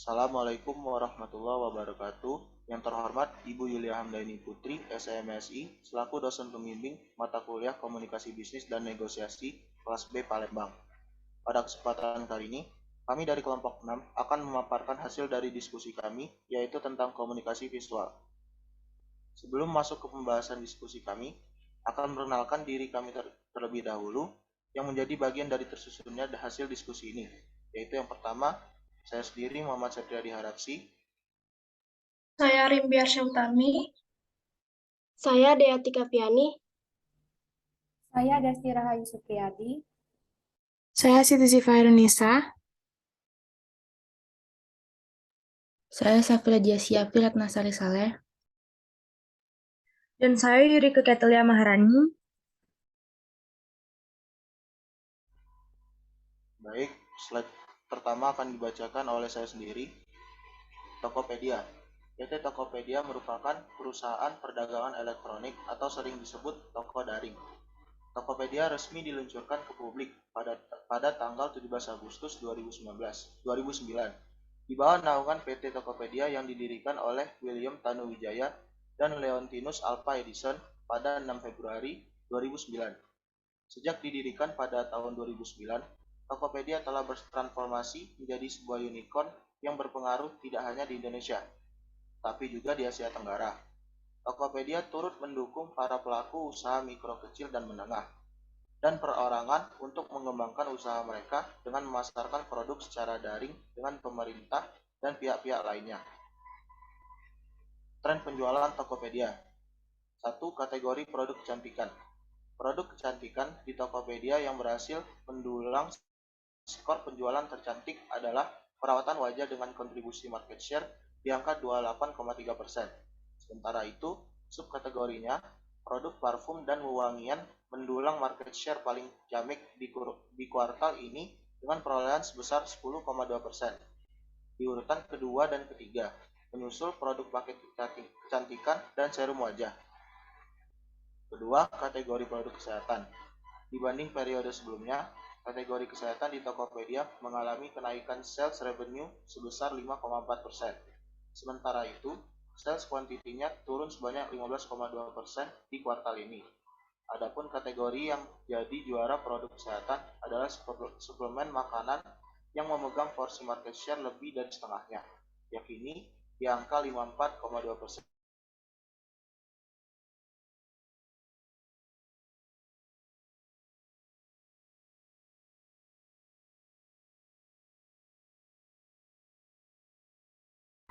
Assalamualaikum warahmatullahi wabarakatuh. Yang terhormat Ibu Yulia Hamdaini Putri, SMSI, selaku dosen pembimbing mata kuliah Komunikasi Bisnis dan Negosiasi kelas B Palembang. Pada kesempatan kali ini, kami dari kelompok 6 akan memaparkan hasil dari diskusi kami, yaitu tentang komunikasi visual. Sebelum masuk ke pembahasan diskusi kami, akan memperkenalkan diri kami terlebih dahulu, yang menjadi bagian dari tersusunnya hasil diskusi ini, yaitu yang pertama, saya sendiri Muhammad Septriadi Harapsi. Saya Rimbiar Syautami. Saya Deatika Piani. Saya Desti Rahayu Supriyadi. Saya Siti Zifairunisa. Saya Safira Jasiapi Ratnasari Saleh. Dan saya Yurika Ketelia Maharani. Baik, slide pertama akan dibacakan oleh saya sendiri. Tokopedia. PT Tokopedia merupakan perusahaan perdagangan elektronik atau sering disebut toko daring. Tokopedia resmi diluncurkan ke publik pada tanggal 17 Agustus 2009 di bawah naungan PT Tokopedia yang didirikan oleh William Tanuwijaya dan Leontinus Alpha Edison pada 6 Februari 2009. Sejak didirikan pada tahun 2009, Tokopedia telah bertransformasi menjadi sebuah unicorn yang berpengaruh tidak hanya di Indonesia, tapi juga di Asia Tenggara. Tokopedia turut mendukung para pelaku usaha mikro kecil dan menengah dan perorangan untuk mengembangkan usaha mereka dengan memasarkan produk secara daring dengan pemerintah dan pihak-pihak lainnya. Tren penjualan Tokopedia. 1. Kategori produk kecantikan. Produk kecantikan di Tokopedia yang berhasil mendulang skor penjualan tercantik adalah perawatan wajah dengan kontribusi market share di angka 28,3%. Sementara itu, subkategorinya, produk parfum dan wewangian mendulang market share paling jamek di kuartal ini dengan perolehan sebesar 10,2%. Di urutan kedua dan ketiga, menyusul produk paket kecantikan dan serum wajah. Kedua, kategori produk kesehatan. Dibanding periode sebelumnya, kategori kesehatan di Tokopedia mengalami kenaikan sales revenue sebesar 5,4%. Sementara itu, sales kuantitinya turun sebanyak 15,2% di kuartal ini. Adapun kategori yang jadi juara produk kesehatan adalah suplemen makanan yang memegang porsi market share lebih dari setengahnya, yakni di angka 54,2%.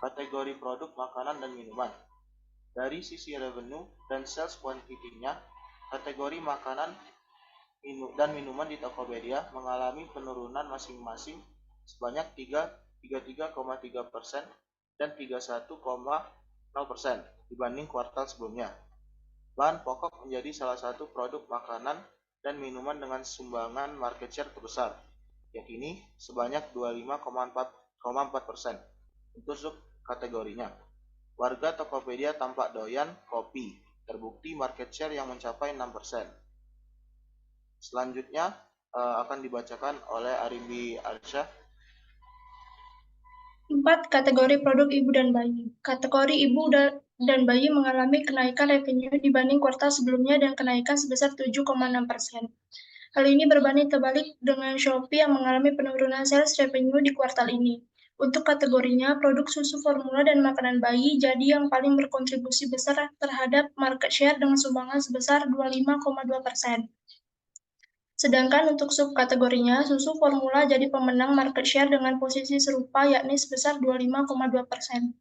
Kategori produk makanan dan minuman. Dari sisi revenue dan sales quantity-nya, kategori makanan dan minuman di Tokopedia mengalami penurunan masing-masing sebanyak 33,3% dan 31,0% dibanding kuartal sebelumnya. Bahan pokok menjadi salah satu produk makanan dan minuman dengan sumbangan market share terbesar, yakni sebanyak 25,4%. Untuk subkategorinya, warga Tokopedia tampak doyan kopi, terbukti market share yang mencapai 6%. Selanjutnya akan dibacakan oleh Arimbi Arsyah. 4. Kategori produk ibu dan bayi. Kategori ibu dan bayi mengalami kenaikan revenue dibanding kuartal sebelumnya dan kenaikan sebesar 7,6%. Hal ini berbanding terbalik dengan Shopee yang mengalami penurunan sales revenue di kuartal ini. Untuk kategorinya, produk susu formula dan makanan bayi jadi yang paling berkontribusi besar terhadap market share dengan sumbangan sebesar 25,2%. Sedangkan untuk subkategorinya, susu formula jadi pemenang market share dengan posisi serupa yakni sebesar 25,2%.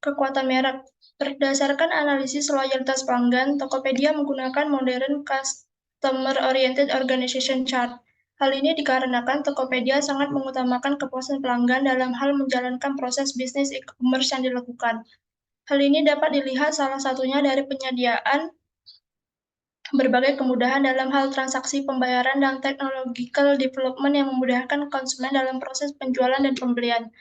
Kekuatan merek. Berdasarkan analisis loyalitas pelanggan, Tokopedia menggunakan modern Customer-Oriented Organization Chart. Hal ini dikarenakan Tokopedia sangat mengutamakan kepuasan pelanggan dalam hal menjalankan proses bisnis e-commerce yang dilakukan. Hal ini dapat dilihat salah satunya dari penyediaan berbagai kemudahan dalam hal transaksi pembayaran dan technological development yang memudahkan konsumen dalam proses penjualan dan pembelian.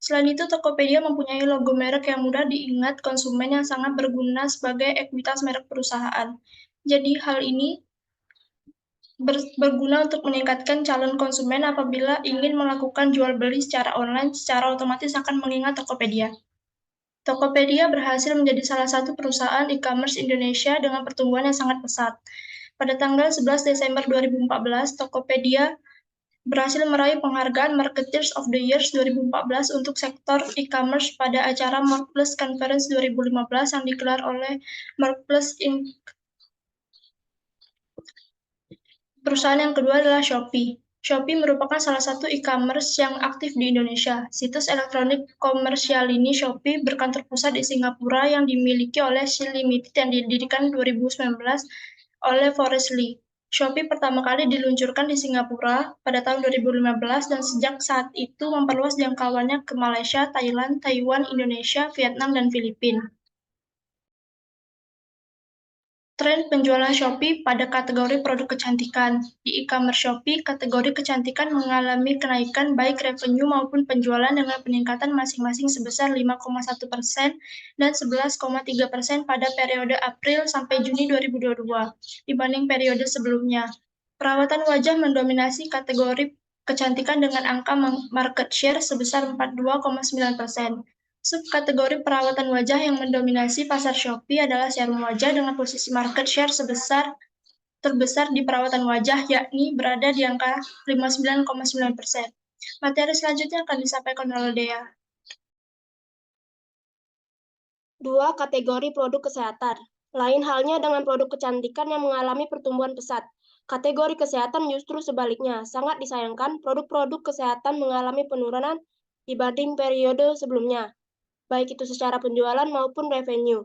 Selain itu, Tokopedia mempunyai logo merek yang mudah diingat konsumen yang sangat berguna sebagai ekuitas merek perusahaan. Jadi, hal ini berguna untuk meningkatkan calon konsumen apabila ingin melakukan jual beli secara online, secara otomatis akan mengingat Tokopedia. Tokopedia berhasil menjadi salah satu perusahaan e-commerce Indonesia dengan pertumbuhan yang sangat pesat. Pada tanggal 11 Desember 2014, Tokopedia berhasil meraih penghargaan Marketers of the Year 2014 untuk sektor e-commerce pada acara Marketplace Conference 2015 yang digelar oleh Marketplace Inc. Perusahaan yang kedua adalah Shopee. Shopee merupakan salah satu e-commerce yang aktif di Indonesia. Situs elektronik komersial ini Shopee berkantor pusat di Singapura yang dimiliki oleh Sea Limited yang didirikan 2019 oleh Forrest Li. Shopee pertama kali diluncurkan di Singapura pada tahun 2015 dan sejak saat itu memperluas jangkauannya ke Malaysia, Thailand, Taiwan, Indonesia, Vietnam, dan Filipina. Tren penjualan Shopee pada kategori produk kecantikan. Di e-commerce Shopee, kategori kecantikan mengalami kenaikan baik revenue maupun penjualan dengan peningkatan masing-masing sebesar 5,1% dan 11,3% pada periode April sampai Juni 2022 dibanding periode sebelumnya. Perawatan wajah mendominasi kategori kecantikan dengan angka market share sebesar 42,9%. Subkategori perawatan wajah yang mendominasi pasar Shopee adalah serum wajah dengan posisi market share terbesar di perawatan wajah, yakni berada di angka 59,9%. Materi selanjutnya akan disampaikan oleh Dea. 2. Kategori produk kesehatan. Lain halnya dengan produk kecantikan yang mengalami pertumbuhan pesat. Kategori kesehatan justru sebaliknya. Sangat disayangkan, produk-produk kesehatan mengalami penurunan dibanding periode sebelumnya, baik itu secara penjualan maupun revenue.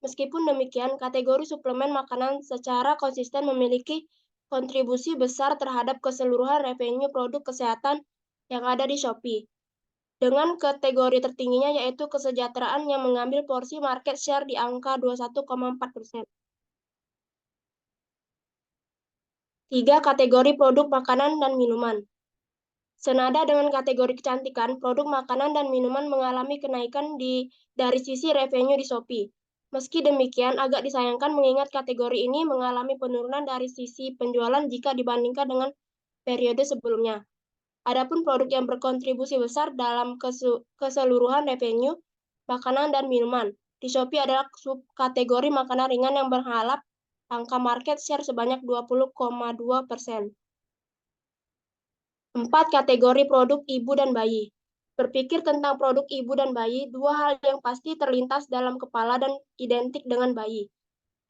Meskipun demikian, kategori suplemen makanan secara konsisten memiliki kontribusi besar terhadap keseluruhan revenue produk kesehatan yang ada di Shopee. Dengan kategori tertingginya yaitu kesejahteraan yang mengambil porsi market share di angka 21,4%. 3. Kategori produk makanan dan minuman. Senada dengan kategori kecantikan, produk makanan dan minuman mengalami kenaikan dari sisi revenue di Shopee. Meski demikian, agak disayangkan mengingat kategori ini mengalami penurunan dari sisi penjualan jika dibandingkan dengan periode sebelumnya. Adapun produk yang berkontribusi besar dalam keseluruhan revenue, makanan dan minuman di Shopee adalah subkategori makanan ringan yang berharap angka market share sebanyak 20,2%. 4. Kategori produk ibu dan bayi. Berpikir tentang produk ibu dan bayi, dua hal yang pasti terlintas dalam kepala dan identik dengan bayi.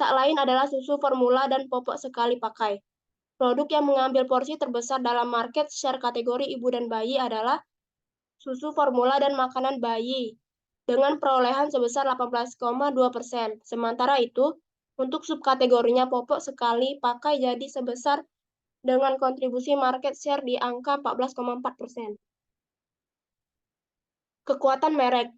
Tak lain adalah susu formula dan popok sekali pakai. Produk yang mengambil porsi terbesar dalam market share kategori ibu dan bayi adalah susu formula dan makanan bayi, dengan perolehan sebesar 18,2%. Sementara itu, untuk subkategorinya popok sekali pakai jadi sebesar dengan kontribusi market share di angka 14,4%. Kekuatan merek.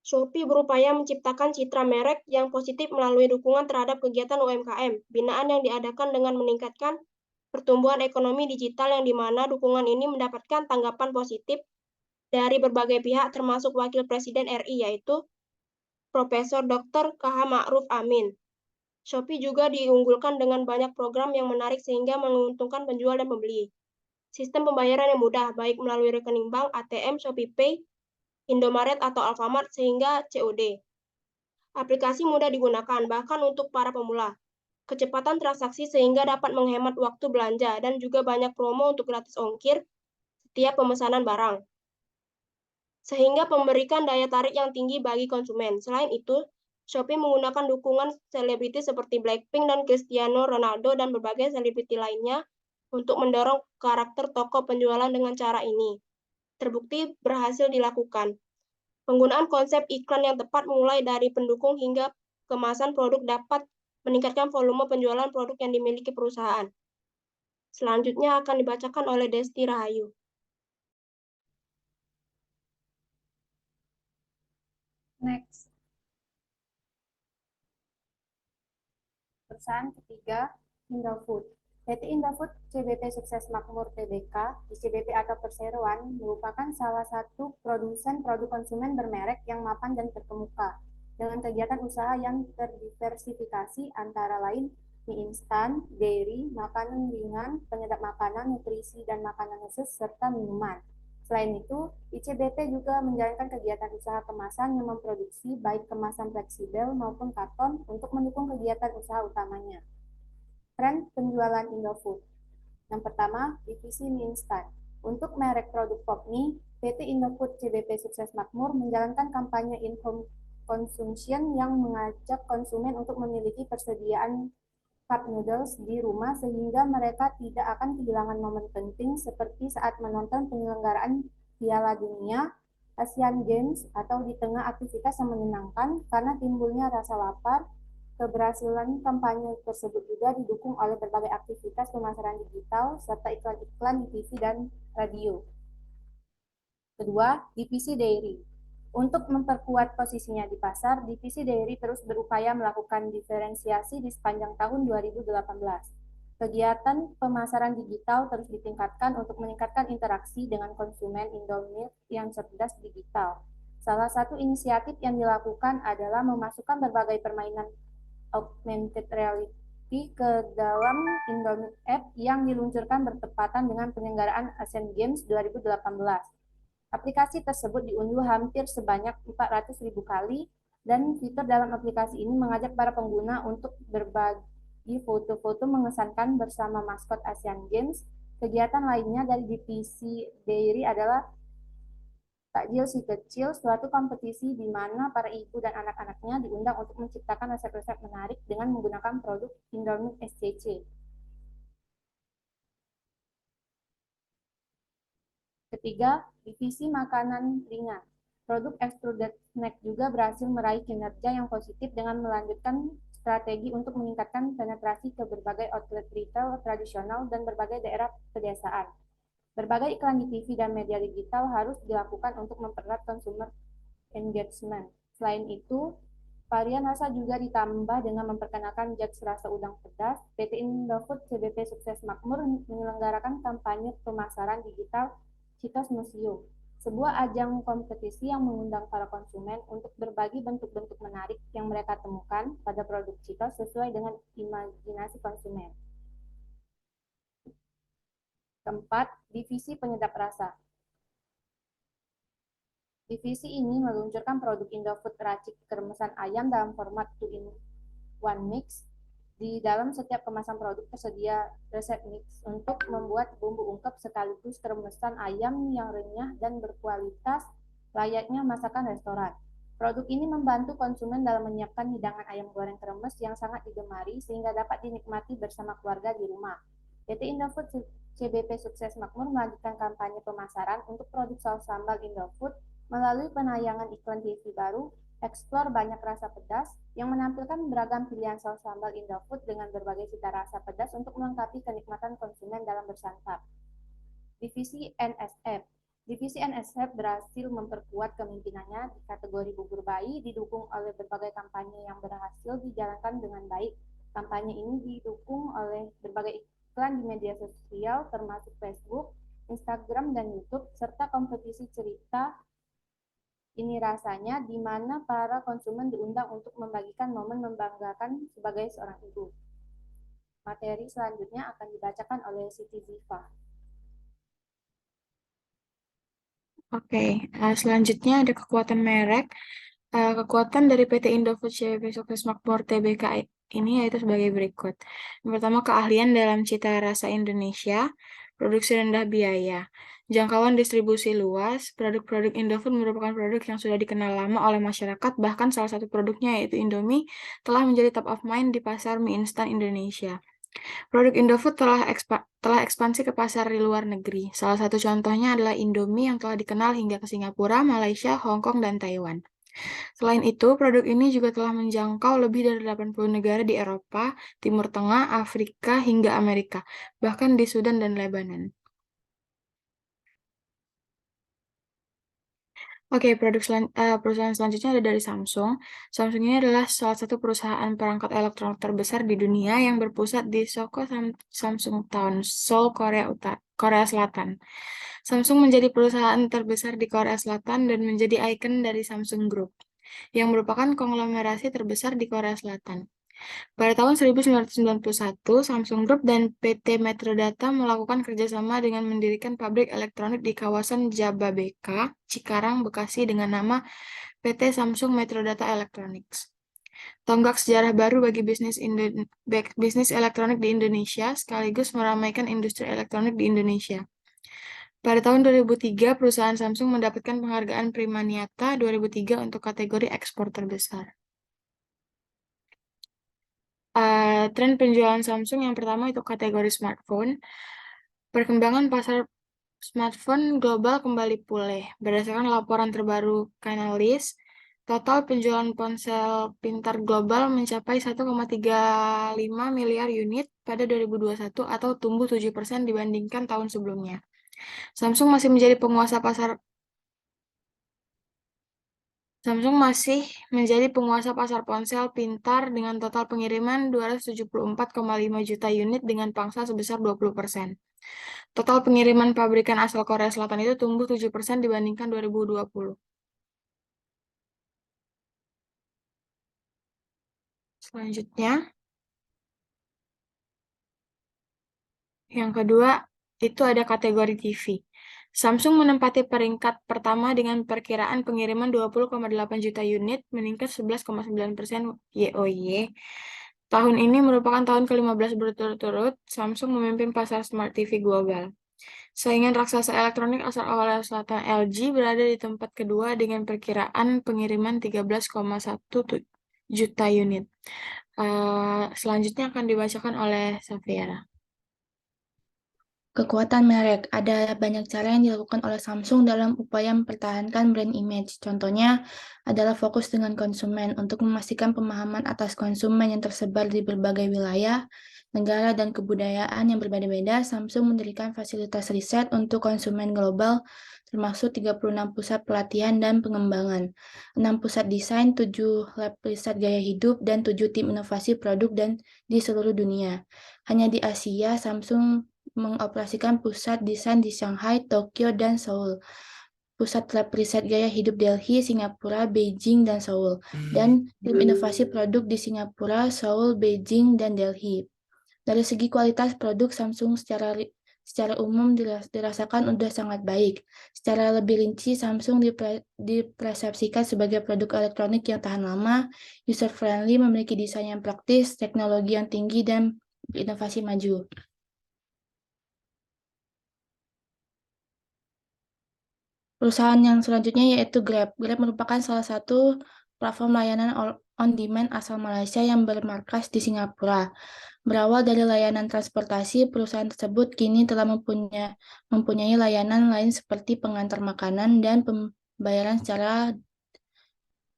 Shopee berupaya menciptakan citra merek yang positif melalui dukungan terhadap kegiatan UMKM, binaan yang diadakan dengan meningkatkan pertumbuhan ekonomi digital yang di mana dukungan ini mendapatkan tanggapan positif dari berbagai pihak termasuk Wakil Presiden RI yaitu Profesor Dr. K.H. Ma'ruf Amin. Shopee juga diunggulkan dengan banyak program yang menarik sehingga menguntungkan penjual dan pembeli. Sistem pembayaran yang mudah, baik melalui rekening bank, ATM, ShopeePay, Indomaret atau Alfamart, sehingga COD. Aplikasi mudah digunakan, bahkan untuk para pemula. Kecepatan transaksi sehingga dapat menghemat waktu belanja, dan juga banyak promo untuk gratis ongkir setiap pemesanan barang. Sehingga memberikan daya tarik yang tinggi bagi konsumen. Selain itu, Shopee menggunakan dukungan selebriti seperti Blackpink dan Cristiano Ronaldo dan berbagai selebriti lainnya untuk mendorong karakter toko penjualan dengan cara ini. Terbukti berhasil dilakukan. Penggunaan konsep iklan yang tepat mulai dari pendukung hingga kemasan produk dapat meningkatkan volume penjualan produk yang dimiliki perusahaan. Selanjutnya akan dibacakan oleh Desti Rahayu. Next. Perusahaan ketiga, Indofood. PT Indofood CBP Sukses Makmur Tbk di CBP atau perseroan merupakan salah satu produsen produk konsumen bermerek yang mapan dan terkemuka dengan kegiatan usaha yang terdiversifikasi antara lain mie instan, dairy, makanan ringan, penyedap makanan, nutrisi, dan makanan khusus, serta minuman. Selain itu, ICBP juga menjalankan kegiatan usaha kemasan yang memproduksi baik kemasan fleksibel maupun karton untuk mendukung kegiatan usaha utamanya. Tren penjualan Indofood. Yang pertama, divisi mie instan. Untuk merek produk pop mie, PT Indofood CBP Sukses Makmur menjalankan kampanye in-home consumption yang mengajak konsumen untuk memiliki persediaan cup noodles di rumah sehingga mereka tidak akan kehilangan momen penting seperti saat menonton penyelenggaraan Piala Dunia, Asian Games, atau di tengah aktivitas yang menyenangkan karena timbulnya rasa lapar. Keberhasilan kampanye tersebut juga didukung oleh berbagai aktivitas pemasaran digital serta iklan-iklan di TV dan radio. Kedua, divisi dairy. Untuk memperkuat posisinya di pasar, divisi dairy terus berupaya melakukan diferensiasi di sepanjang tahun 2018. Kegiatan pemasaran digital terus ditingkatkan untuk meningkatkan interaksi dengan konsumen Indomilk yang cerdas digital. Salah satu inisiatif yang dilakukan adalah memasukkan berbagai permainan augmented reality ke dalam Indomilk App yang diluncurkan bertepatan dengan penyelenggaraan Asian Games 2018. Aplikasi tersebut diunduh hampir sebanyak 400.000 kali dan fitur dalam aplikasi ini mengajak para pengguna untuk berbagi foto-foto mengesankan bersama maskot Asian Games. Kegiatan lainnya dari divisi Dairy adalah Takjil Si Kecil, suatu kompetisi di mana para ibu dan anak-anaknya diundang untuk menciptakan resep-resep menarik dengan menggunakan produk Indomilk SCC. Ketiga, divisi makanan ringan. Produk extruded snack juga berhasil meraih kinerja yang positif dengan melanjutkan strategi untuk meningkatkan penetrasi ke berbagai outlet retail tradisional dan berbagai daerah pedesaan. Berbagai iklan di TV dan media digital harus dilakukan untuk mempererat consumer engagement. Selain itu, varian rasa juga ditambah dengan memperkenalkan judge rasa udang pedas. PT Indofood CBP Sukses Makmur menyelenggarakan kampanye pemasaran digital Cheetos Museum, sebuah ajang kompetisi yang mengundang para konsumen untuk berbagi bentuk-bentuk menarik yang mereka temukan pada produk Cheetos sesuai dengan imajinasi konsumen. Keempat, divisi penyedap rasa. Divisi ini meluncurkan produk Indofood racik keremesan ayam dalam format 2-in-1 mix. Di dalam setiap kemasan produk tersedia resep mix untuk membuat bumbu ungkep sekaligus keremesan ayam yang renyah dan berkualitas layaknya masakan restoran. Produk ini membantu konsumen dalam menyiapkan hidangan ayam goreng kremes yang sangat digemari sehingga dapat dinikmati bersama keluarga di rumah. PT Indofood CBP Sukses Makmur melanjutkan kampanye pemasaran untuk produk saus sambal Indofood melalui penayangan iklan TV baru Explore Banyak Rasa Pedas yang menampilkan beragam pilihan saus sambal Indofood dengan berbagai cita rasa pedas untuk melengkapi kenikmatan konsumen dalam bersantap. Divisi NSF. Divisi NSF berhasil memperkuat kepemimpinannya di kategori bubur bayi didukung oleh berbagai kampanye yang berhasil dijalankan dengan baik. Kampanye ini didukung oleh berbagai iklan di media sosial termasuk Facebook, Instagram, dan YouTube, serta kompetisi cerita Ini Rasanya, di mana para konsumen diundang untuk membagikan momen membanggakan sebagai seorang ibu. Materi selanjutnya akan dibacakan oleh Siti Ziva. Oke, selanjutnya ada kekuatan merek. Kekuatan dari PT Indofood CBP Sukses Makmur Tbk ini yaitu sebagai berikut. Yang pertama, keahlian dalam cita rasa Indonesia, produksi rendah biaya, jangkauan distribusi luas. Produk-produk Indofood merupakan produk yang sudah dikenal lama oleh masyarakat, bahkan salah satu produknya yaitu Indomie telah menjadi top of mind di pasar mie instan Indonesia. Produk Indofood telah ekspansi ke pasar di luar negeri. Salah satu contohnya adalah Indomie yang telah dikenal hingga ke Singapura, Malaysia, Hong Kong, dan Taiwan. Selain itu, produk ini juga telah menjangkau lebih dari 80 negara di Eropa, Timur Tengah, Afrika, hingga Amerika, bahkan di Sudan dan Lebanon. Oke, perusahaan selanjutnya ada dari Samsung. Samsung ini adalah salah satu perusahaan perangkat elektronik terbesar di dunia yang berpusat di Soko Samsung Town, Seoul, Korea Selatan. Samsung menjadi perusahaan terbesar di Korea Selatan dan menjadi ikon dari Samsung Group, yang merupakan konglomerasi terbesar di Korea Selatan. Pada tahun 1991, Samsung Group dan PT Metrodata melakukan kerjasama dengan mendirikan pabrik elektronik di kawasan Jababeka, Cikarang, Bekasi dengan nama PT Samsung Metrodata Electronics. Tonggak sejarah baru bagi bisnis elektronik di Indonesia, sekaligus meramaikan industri elektronik di Indonesia. Pada tahun 2003, perusahaan Samsung mendapatkan penghargaan Primaniata 2003 untuk kategori ekspor terbesar. Tren penjualan Samsung yang pertama itu kategori smartphone. Perkembangan pasar smartphone global kembali pulih. Berdasarkan laporan terbaru Canalys, total penjualan ponsel pintar global mencapai 1,35 miliar unit pada 2021 atau tumbuh 7% dibandingkan tahun sebelumnya. Samsung masih menjadi penguasa pasar ponsel pintar dengan total pengiriman 274,5 juta unit dengan pangsa sebesar 20%. Total pengiriman pabrikan asal Korea Selatan itu tumbuh 7% dibandingkan 2020. Selanjutnya, yang kedua, itu ada kategori TV. Samsung menempati peringkat pertama dengan perkiraan pengiriman 20,8 juta unit, meningkat 11,9% YoY. Tahun ini merupakan tahun ke-15 berturut-turut Samsung memimpin pasar Smart TV global. Saingan raksasa elektronik asal Korea Selatan LG berada di tempat kedua dengan perkiraan pengiriman 13,1 juta unit. Selanjutnya akan dibacakan oleh Safiera. Kekuatan merek. Ada banyak cara yang dilakukan oleh Samsung dalam upaya mempertahankan brand image. Contohnya adalah fokus dengan konsumen untuk memastikan pemahaman atas konsumen yang tersebar di berbagai wilayah, negara, dan kebudayaan yang berbeda-beda. Samsung mendirikan fasilitas riset untuk konsumen global, termasuk 36 pusat pelatihan dan pengembangan, 6 pusat desain, 7 lab riset gaya hidup, dan 7 tim inovasi produk dan di seluruh dunia. Hanya di Asia, Samsung mengoperasikan pusat desain di Shanghai, Tokyo, dan Seoul. Pusat lab riset gaya hidup Delhi, Singapura, Beijing, dan Seoul. Dan tim inovasi produk di Singapura, Seoul, Beijing, dan Delhi. Dari segi kualitas produk, Samsung secara umum dirasakan sudah sangat baik. Secara lebih rinci, Samsung dipersepsikan sebagai produk elektronik yang tahan lama, user-friendly, memiliki desain yang praktis, teknologi yang tinggi, dan inovasi maju. Perusahaan yang selanjutnya yaitu Grab. Grab merupakan salah satu platform layanan on-demand asal Malaysia yang bermarkas di Singapura. Berawal dari layanan transportasi, perusahaan tersebut kini telah mempunyai layanan lain seperti pengantar makanan dan pembayaran secara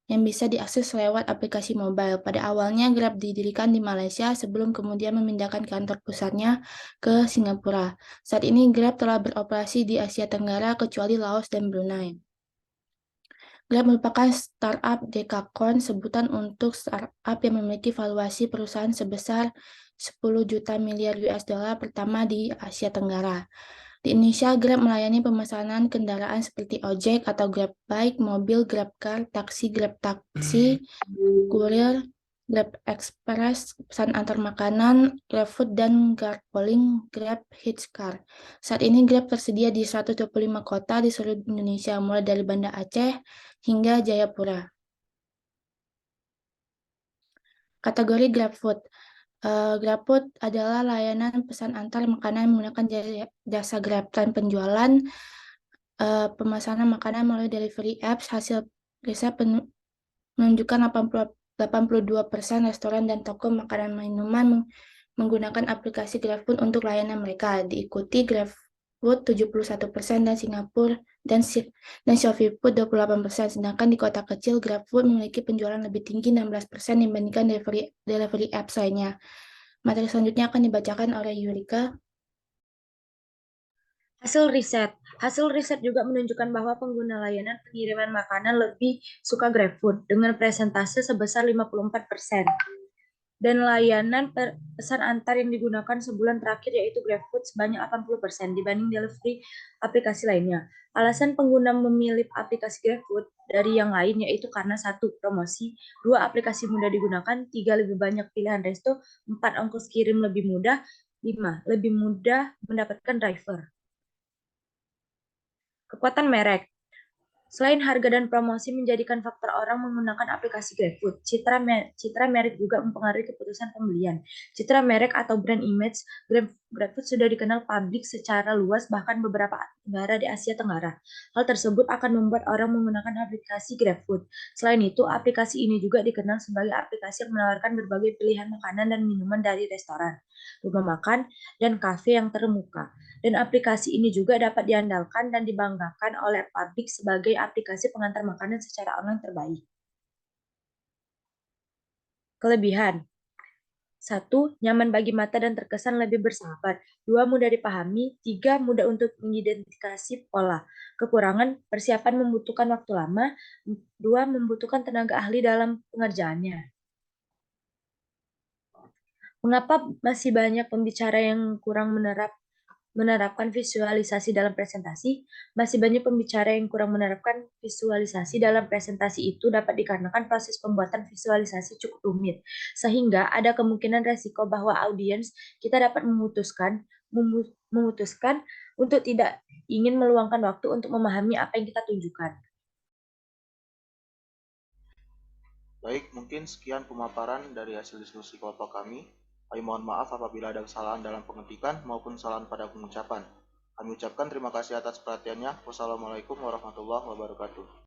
yang bisa diakses lewat aplikasi mobile. Pada awalnya, Grab didirikan di Malaysia sebelum kemudian memindahkan kantor pusatnya ke Singapura. Saat ini, Grab telah beroperasi di Asia Tenggara kecuali Laos dan Brunei. Grab merupakan startup Dekakorn, sebutan untuk startup yang memiliki valuasi perusahaan sebesar 10 juta miliar US dollar pertama di Asia Tenggara. Di Indonesia, Grab melayani pemesanan kendaraan seperti ojek atau Grab Bike, mobil, Grab Car, taksi, Grab Taksi, kurir, Grab Express, pesan antar makanan, GrabFood, dan carpooling Grab Hitch Car. Saat ini Grab tersedia di 125 kota di seluruh Indonesia, mulai dari Banda Aceh hingga Jayapura. Kategori GrabFood. GrabFood adalah layanan pesan antar makanan menggunakan jasa Grab dan penjualan pemesanan makanan melalui delivery apps. Hasil riset menunjukkan 82% restoran dan toko makanan minuman menggunakan aplikasi GrabFood untuk layanan mereka. Diikuti GrabFood 71% dan Singapura dan ShopeeFood 28%. Sedangkan di kota kecil GrabFood memiliki penjualan lebih tinggi 16% dibandingkan delivery apps lainnya. Materi selanjutnya akan dibacakan oleh Yurika. Hasil riset juga menunjukkan bahwa pengguna layanan pengiriman makanan lebih suka GrabFood dengan persentase sebesar 54%. dan layanan pesan antar yang digunakan sebulan terakhir yaitu GrabFood sebanyak 80% dibanding delivery aplikasi lainnya. Alasan pengguna memilih aplikasi GrabFood dari yang lain yaitu karena 1. Promosi, 2. Aplikasi mudah digunakan, 3. Lebih banyak pilihan resto, 4. Ongkos kirim lebih mudah, 5. Lebih mudah mendapatkan driver. Kekuatan merek. Selain harga dan promosi menjadikan faktor orang menggunakan aplikasi GrabFood, citra merek juga mempengaruhi keputusan pembelian. Citra merek atau brand image, GrabFood sudah dikenal publik secara luas bahkan beberapa negara di Asia Tenggara. Hal tersebut akan membuat orang menggunakan aplikasi GrabFood. Selain itu, aplikasi ini juga dikenal sebagai aplikasi yang menawarkan berbagai pilihan makanan dan minuman dari restoran, rumah makan, dan kafe yang terkemuka. Dan aplikasi ini juga dapat diandalkan dan dibanggakan oleh publik sebagai aplikasi pengantar makanan secara online terbaik. Kelebihan. 1. Nyaman bagi mata dan terkesan lebih bersahabat. 2. Mudah dipahami. 3. Mudah untuk mengidentifikasi pola. Kekurangan, persiapan membutuhkan waktu lama. 2. Membutuhkan tenaga ahli dalam pengerjaannya. Mengapa masih banyak pembicara yang kurang menerapkan visualisasi dalam presentasi? Masih banyak pembicara yang kurang menerapkan visualisasi dalam presentasi itu dapat dikarenakan proses pembuatan visualisasi cukup rumit, sehingga ada kemungkinan resiko bahwa audiens kita dapat memutuskan untuk tidak ingin meluangkan waktu untuk memahami apa yang kita tunjukkan. Baik, mungkin sekian pemaparan dari hasil diskusi kelompok kami. Kami mohon maaf apabila ada kesalahan dalam pengetikan maupun kesalahan pada pengucapan. Kami ucapkan terima kasih atas perhatiannya. Wassalamualaikum warahmatullahi wabarakatuh.